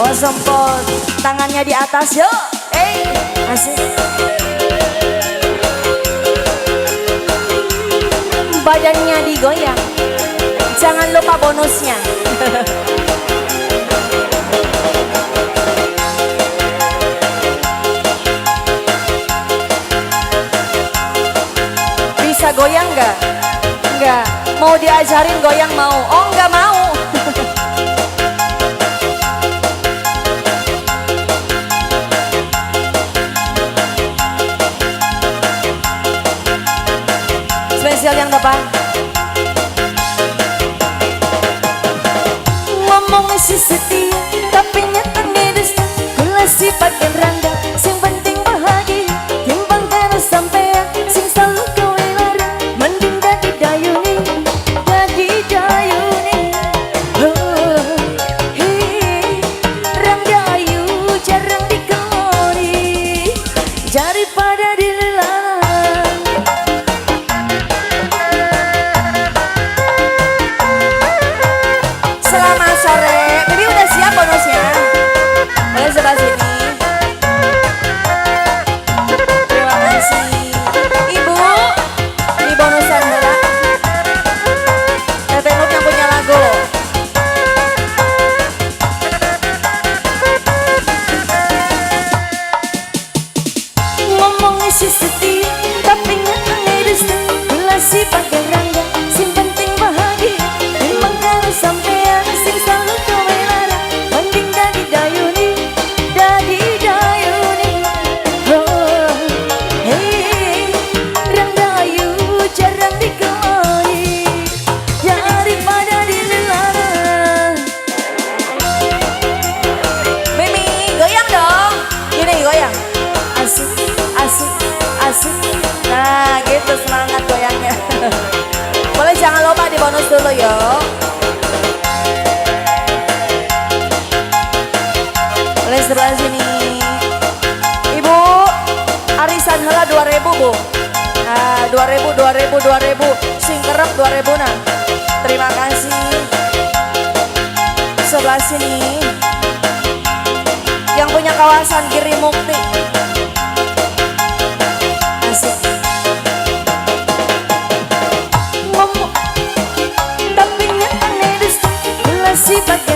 Oh semprot, tangannya di atas yuk. Asik. Badannya digoyang. Jangan lupa bonusnya. Bisa goyang nggak? Nggak. Mau diajarin goyang mau? Oh nggak mau. Spesial yang depan. Ngomong si setia, tapi nyata ngedusta. Gula si pakai randa, sing penting bahagia. Timbang karena sampean, sing selalu kowe larang. Mending dadi dayuni, dadi dayuni. Oh, hei, rang dayu jarang dikeloni, daripada dilelang. Selamat sore, Bibi udah siap bonusnya? Boleh sebelah sini. Terima kasih. Ibu, ini bonusan ya. Tete Nuk yang punya lagu. Ngomong si setia, tapi nyata ngedusta. Gula si pakai rangga, sing penting bahagia. Memang kalau sampean sing selalu kowe larang. Mending dadi dayuni, dadi dayuni. Oh, hei, rang dayu jarang dikeloni, daripada dilelang. Mimi, goyang dong. Gini goyang. Asik, asik, asik. Nah gitu semangat goyangnya. Boleh jangan lupa di bonus dulu yuk. Boleh sebelah sini. Ibu, arisan heula 2000 bu. Nah 2000, 2000, 2000. Sing kerep 2000 nah. Terima kasih. Sebelah sini. Yang punya kawasan Giri Mukti. Asik. Ngomong tapi nyata ngedusta. Gula si pakai